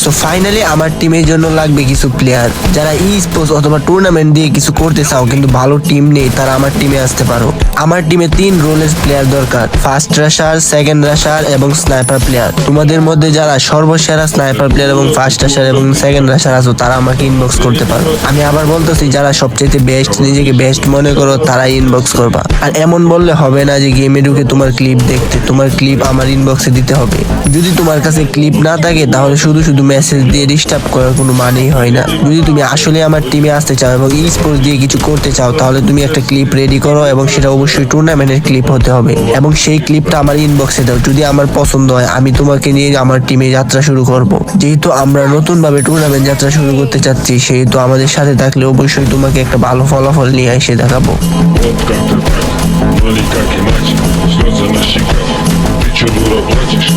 So finally আমার টিমের জন্য লাগবে কিছু প্লেয়ার যারা ই স্পোর্টস অথবা টুর্নামেন্ট দিয়ে কিছু করতে চাও কিন্তু ভালো টিম নেই, তারা আমার টিমে আসতে পারো। আমার টিমে 3 রোলেস প্লেয়ার দরকার, ফার্স্ট রাশার, সেকেন্ড রাশার এবং স্নাইপার প্লেয়ার। তোমাদের মধ্যে যারা সর্বসেরা স্নাইপার প্লেয়ার এবং ফার্স্ট রাশার এবং সেকেন্ড রাশার আছো তারা আমাকে ইনবক্স করতে পারো। আমি আবার বলতেছি যারা সবচেয়ে বেস্ট, নিজেকে বেস্ট মনে করো তারা ইনবক্স করবা। আর এমন বললে হবে না যে গেমে ঢুকে তোমার ক্লিপ দেখতে, তোমার ক্লিপ আমার ইনবক্সে দিতে হবে। যদি তোমার কাছে ক্লিপ না থাকে তাহলে শুধু শুধু মেসেজ দিয়ে ডিস্টার্ব করার কোনো মানেই হয় না। যদি তুমি আসলে আমার টিমে আসতে চাও এবং ই স্পোর্টস দিয়ে কিছু করতে চাও তাহলে তুমি একটা ক্লিপ রেডি করো এবং সেটা অবশ্যই টুর্নামেন্টের ক্লিপ হতে হবে এবং সেই ক্লিপটা আমার ইনবক্সে দাও। যদি আমার পছন্দ হয় আমি তোমাকে নিয়ে আমার টিমে যাত্রা শুরু করব। যেহেতু আমরা নতুন ভাবে টুর্নামেন্ট যাত্রা শুরু করতে চাচ্ছি সেহেতু আমাদের সাথে থাকলে অবশ্যই তোমাকে একটা ভালো ফলাফল নিয়ে এসে দেখাবো। Вот как ты так, ну никак иначе. Слезы на щеках, ты чё, дура, плачешь?